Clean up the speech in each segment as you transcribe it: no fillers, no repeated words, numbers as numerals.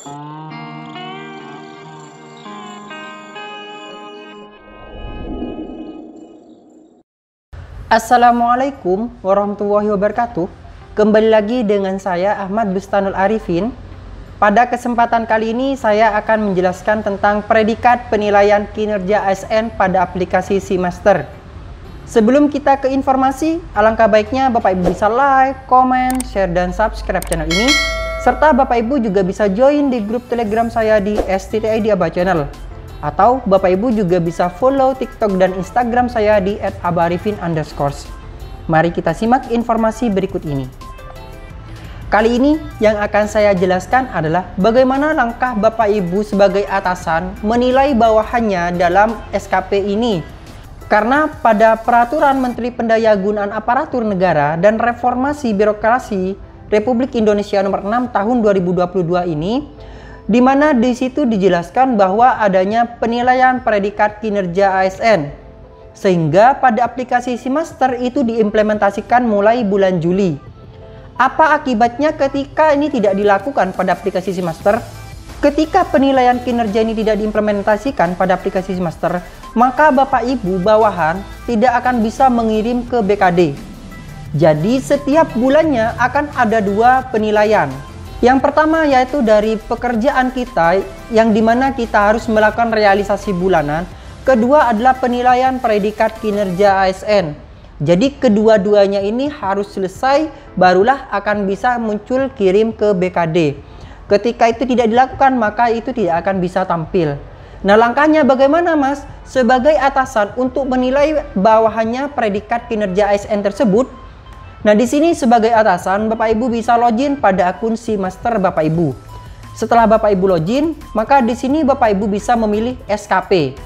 Assalamualaikum warahmatullahi wabarakatuh. Kembali lagi dengan saya Ahmad Bustanul Arifin. Pada kesempatan kali ini saya akan menjelaskan tentang predikat penilaian kinerja ASN pada aplikasi SeaMaster. Sebelum kita ke informasi, alangkah baiknya Bapak Ibu bisa like, komen, share, dan subscribe channel ini. Serta Bapak Ibu juga bisa join di grup Telegram saya di @id Aba Channel. Atau Bapak Ibu juga bisa follow TikTok dan Instagram saya di @abarifin_. Mari kita simak informasi berikut ini. Kali ini yang akan saya jelaskan adalah bagaimana langkah Bapak Ibu sebagai atasan menilai bawahannya dalam SKP ini. Karena pada Peraturan Menteri Pendayagunaan Aparatur Negara dan Reformasi Birokrasi Republik Indonesia Nomor 6 Tahun 2022 ini, di mana di situ dijelaskan bahwa adanya penilaian predikat kinerja ASN, sehingga pada aplikasi SeaMaster itu diimplementasikan mulai bulan Juli. Apa akibatnya ketika ini tidak dilakukan pada aplikasi SeaMaster? Ketika penilaian kinerja ini tidak diimplementasikan pada aplikasi SeaMaster, maka Bapak Ibu bawahan tidak akan bisa mengirim ke BKD. Jadi setiap bulannya akan ada 2 penilaian. Yang pertama yaitu dari pekerjaan kita yang dimana kita harus melakukan realisasi bulanan. Kedua adalah penilaian predikat kinerja ASN. Jadi kedua-duanya ini harus selesai barulah akan bisa muncul kirim ke BKD. Ketika itu tidak dilakukan maka itu tidak akan bisa tampil. Nah, langkahnya bagaimana, Mas? Sebagai atasan untuk menilai bawahannya predikat kinerja ASN tersebut. Nah, di sini sebagai atasan, Bapak Ibu bisa login pada akun SeaMaster Bapak Ibu. Setelah Bapak Ibu login, maka di sini Bapak Ibu bisa memilih SKP.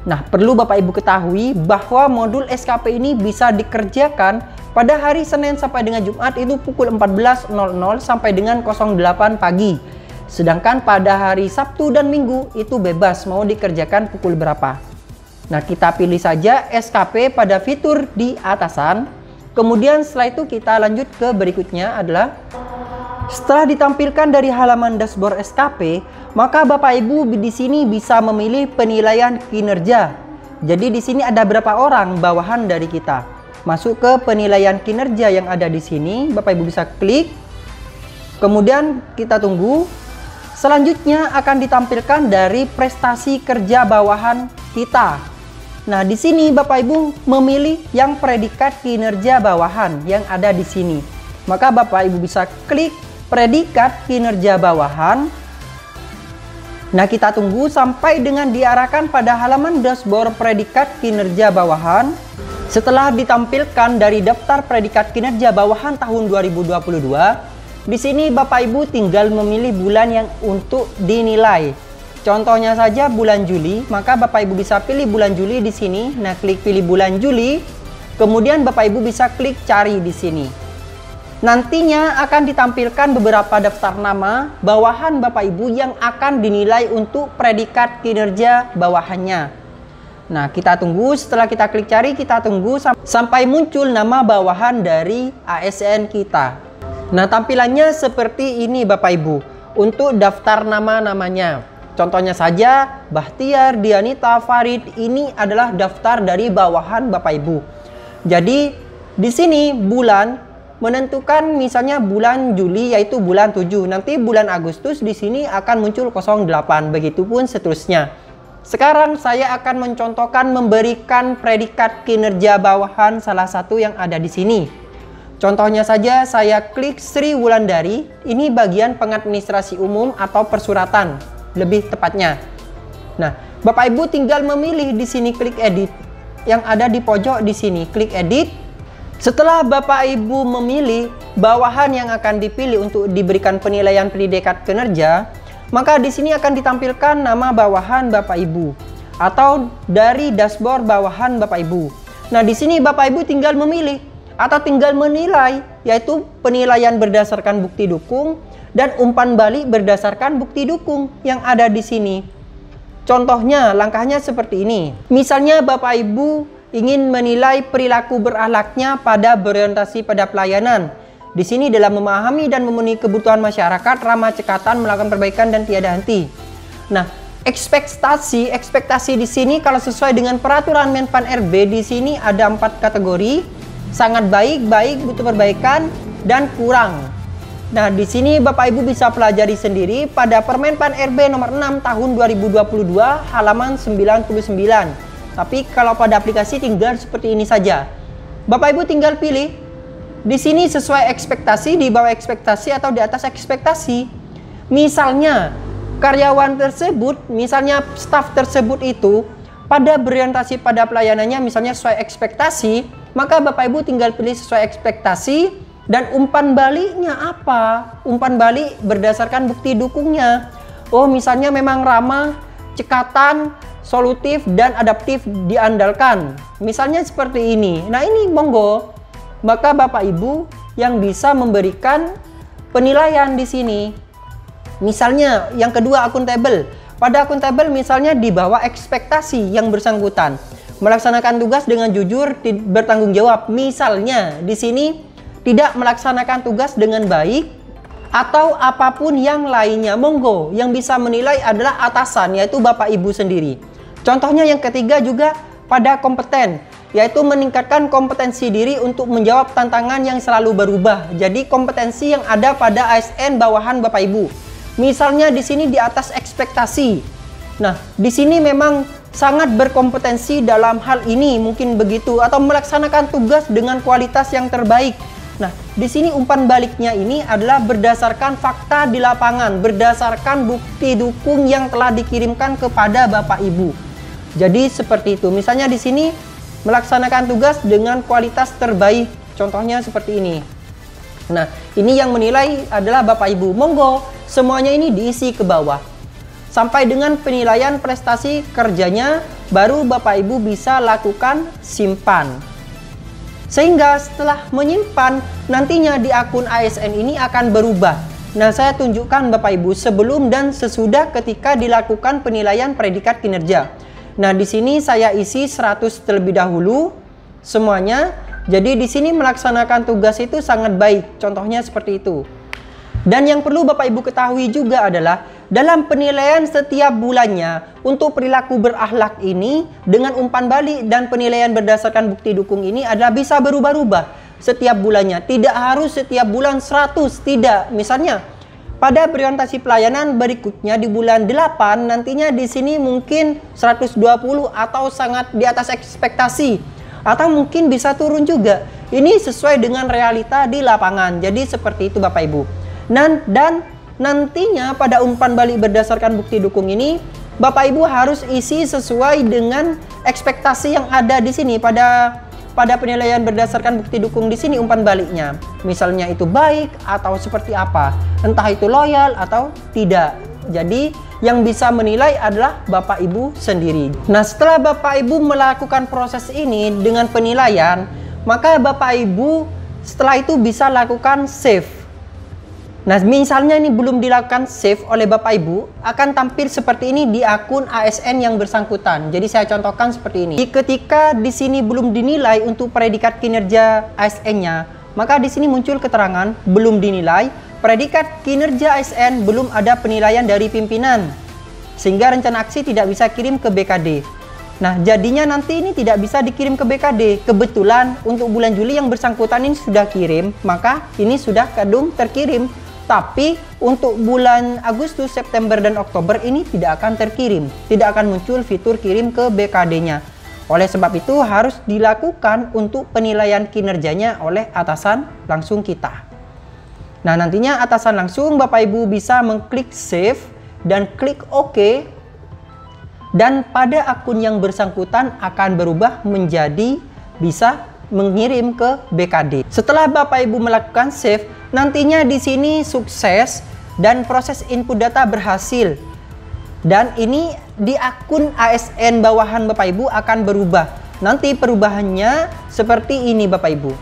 Nah, perlu Bapak Ibu ketahui bahwa modul SKP ini bisa dikerjakan pada hari Senin sampai dengan Jumat itu pukul 14.00 sampai dengan 08 pagi. Sedangkan pada hari Sabtu dan Minggu itu bebas mau dikerjakan pukul berapa. Nah, kita pilih saja SKP pada fitur di atasan. Kemudian setelah itu kita lanjut ke berikutnya adalah setelah ditampilkan dari halaman dashboard SKP, maka Bapak Ibu di sini bisa memilih penilaian kinerja. Jadi di sini ada berapa orang bawahan dari kita. Masuk ke penilaian kinerja yang ada di sini, Bapak Ibu bisa klik. Kemudian kita tunggu. Selanjutnya akan ditampilkan dari prestasi kerja bawahan kita. Nah, di sini Bapak Ibu memilih yang predikat kinerja bawahan yang ada di sini. Maka Bapak Ibu bisa klik predikat kinerja bawahan. Nah, kita tunggu sampai dengan diarahkan pada halaman dashboard predikat kinerja bawahan. Setelah ditampilkan dari daftar predikat kinerja bawahan tahun 2022, di sini Bapak Ibu tinggal memilih bulan yang untuk dinilai. Contohnya saja bulan Juli, maka Bapak Ibu bisa pilih bulan Juli di sini. Nah, klik pilih bulan Juli. Kemudian Bapak Ibu bisa klik cari di sini. Nantinya akan ditampilkan beberapa daftar nama bawahan Bapak Ibu yang akan dinilai untuk predikat kinerja bawahannya. Nah, kita tunggu. Setelah kita klik cari, kita tunggu sampai muncul nama bawahan dari ASN kita. Nah, tampilannya seperti ini Bapak Ibu untuk daftar nama-namanya. Contohnya saja Bahtiar, Dianita, Farid, ini adalah daftar dari bawahan Bapak Ibu. Jadi di sini bulan menentukan misalnya bulan Juli yaitu bulan 7. Nanti bulan Agustus di sini akan muncul 08, begitupun seterusnya. Sekarang saya akan mencontohkan memberikan predikat kinerja bawahan salah satu yang ada di sini. Contohnya saja saya klik Sri Wulandari, ini bagian pengadministrasi umum atau persuratan lebih tepatnya. Nah, Bapak Ibu tinggal memilih di sini klik edit yang ada di pojok di sini, klik edit. Setelah Bapak Ibu memilih bawahan yang akan dipilih untuk diberikan penilaian predikat kinerja, maka di sini akan ditampilkan nama bawahan Bapak Ibu atau dari dashboard bawahan Bapak Ibu. Nah, di sini Bapak Ibu tinggal memilih atau tinggal menilai, yaitu penilaian berdasarkan bukti dukung dan umpan balik berdasarkan bukti dukung yang ada di sini. Contohnya, langkahnya seperti ini. Misalnya Bapak Ibu ingin menilai perilaku berakhlaknya pada berorientasi pada pelayanan. Di sini dalam memahami dan memenuhi kebutuhan masyarakat, ramah cekatan, melakukan perbaikan dan tiada henti. Nah, ekspektasi di sini kalau sesuai dengan peraturan Menpan RB di sini ada 4 kategori: sangat baik, baik, butuh perbaikan, dan kurang. Nah, di sini Bapak Ibu bisa pelajari sendiri pada Permenpan RB nomor 6 tahun 2022 halaman 99. Tapi kalau pada aplikasi tinggal seperti ini saja. Bapak Ibu tinggal pilih di sini sesuai ekspektasi, di bawah ekspektasi, atau di atas ekspektasi. Misalnya karyawan tersebut, misalnya staf tersebut itu pada berorientasi pada pelayanannya misalnya sesuai ekspektasi, maka Bapak Ibu tinggal pilih sesuai ekspektasi. Dan umpan baliknya apa? Umpan balik berdasarkan bukti dukungnya. Oh, misalnya memang ramah, cekatan, solutif, dan adaptif diandalkan. Misalnya seperti ini. Nah, ini monggo. Maka Bapak Ibu yang bisa memberikan penilaian di sini. Misalnya yang kedua, akuntabel. Pada akuntabel misalnya di bawah ekspektasi yang bersangkutan. Melaksanakan tugas dengan jujur, bertanggung jawab. Misalnya di sini tidak melaksanakan tugas dengan baik atau apapun yang lainnya, monggo. Yang bisa menilai adalah atasan, yaitu Bapak Ibu sendiri. Contohnya yang ketiga juga pada kompeten, yaitu meningkatkan kompetensi diri untuk menjawab tantangan yang selalu berubah. Jadi kompetensi yang ada pada ASN bawahan Bapak Ibu. Misalnya di sini di atas ekspektasi. Nah, di sini memang sangat berkompetensi dalam hal ini, mungkin begitu, atau melaksanakan tugas dengan kualitas yang terbaik. Nah, di sini umpan baliknya ini adalah berdasarkan fakta di lapangan, berdasarkan bukti dukung yang telah dikirimkan kepada Bapak Ibu. Jadi seperti itu. Misalnya di sini melaksanakan tugas dengan kualitas terbaik. Contohnya seperti ini. Nah, ini yang menilai adalah Bapak Ibu. Monggo, semuanya ini diisi ke bawah. Sampai dengan penilaian prestasi kerjanya, baru Bapak Ibu bisa lakukan simpan. Sehingga setelah menyimpan, nantinya di akun ASN ini akan berubah. Nah, saya tunjukkan Bapak Ibu sebelum dan sesudah ketika dilakukan penilaian predikat kinerja. Nah, di sini saya isi 100 terlebih dahulu semuanya. Jadi di sini melaksanakan tugas itu sangat baik. Contohnya seperti itu. Dan yang perlu Bapak Ibu ketahui juga adalah dalam penilaian setiap bulannya untuk perilaku berakhlak ini dengan umpan balik dan penilaian berdasarkan bukti dukung ini adalah bisa berubah-ubah setiap bulannya. Tidak harus setiap bulan 100, tidak. Misalnya pada orientasi pelayanan berikutnya di bulan 8 nantinya di sini mungkin 120 atau sangat di atas ekspektasi, atau mungkin bisa turun juga. Ini sesuai dengan realita di lapangan. Jadi seperti itu Bapak Ibu. Dan nantinya pada umpan balik berdasarkan bukti dukung ini Bapak Ibu harus isi sesuai dengan ekspektasi yang ada di sini pada penilaian berdasarkan bukti dukung di sini umpan baliknya. Misalnya itu baik atau seperti apa, entah itu loyal atau tidak. Jadi yang bisa menilai adalah Bapak Ibu sendiri. Nah, setelah Bapak Ibu melakukan proses ini dengan penilaian, maka Bapak Ibu setelah itu bisa lakukan save. Nah, misalnya ini belum dilakukan save oleh Bapak Ibu, akan tampil seperti ini di akun ASN yang bersangkutan. Jadi saya contohkan seperti ini. Ketika di sini belum dinilai untuk predikat kinerja ASN-nya, maka di sini muncul keterangan belum dinilai. Predikat kinerja ASN belum ada penilaian dari pimpinan, sehingga rencana aksi tidak bisa kirim ke BKD. Nah, jadinya nanti ini tidak bisa dikirim ke BKD. Kebetulan untuk bulan Juli yang bersangkutan ini sudah kirim, maka ini sudah kadung terkirim. Tapi untuk bulan Agustus, September, dan Oktober ini tidak akan terkirim. Tidak akan muncul fitur kirim ke BKD-nya. Oleh sebab itu harus dilakukan untuk penilaian kinerjanya oleh atasan langsung kita. Nah, nantinya atasan langsung Bapak Ibu bisa mengklik save dan klik OK. Dan pada akun yang bersangkutan akan berubah menjadi bisa mengirim ke BKD. Setelah Bapak Ibu melakukan save, nantinya di sini sukses dan proses input data berhasil. Dan ini di akun ASN bawahan Bapak Ibu akan berubah. Nanti perubahannya seperti ini Bapak Ibu.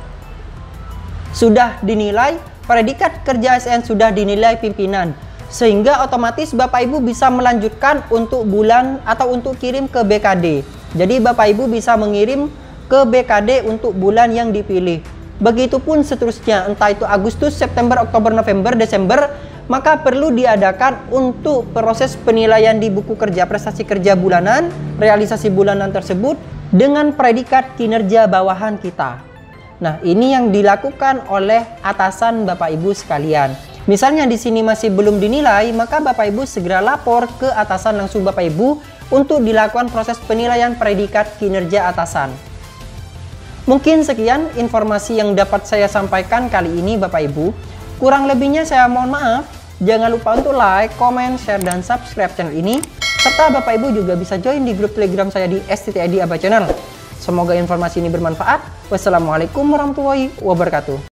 Sudah dinilai, predikat kerja ASN sudah dinilai pimpinan. Sehingga otomatis Bapak Ibu bisa melanjutkan untuk bulan atau untuk kirim ke BKD. Jadi Bapak Ibu bisa mengirim ke BKD untuk bulan yang dipilih. Begitupun seterusnya, entah itu Agustus, September, Oktober, November, Desember, maka perlu diadakan untuk proses penilaian di buku kerja prestasi kerja bulanan, realisasi bulanan tersebut dengan predikat kinerja bawahan kita. Nah, ini yang dilakukan oleh atasan Bapak Ibu sekalian. Misalnya di sini masih belum dinilai, maka Bapak Ibu segera lapor ke atasan langsung Bapak Ibu untuk dilakukan proses penilaian predikat kinerja atasan. Mungkin sekian informasi yang dapat saya sampaikan kali ini Bapak Ibu. Kurang lebihnya saya mohon maaf. Jangan lupa untuk like, comment, share, dan subscribe channel ini. Serta Bapak Ibu juga bisa join di grup Telegram saya di STTID Aba Channel. Semoga informasi ini bermanfaat. Wassalamualaikum warahmatullahi wabarakatuh.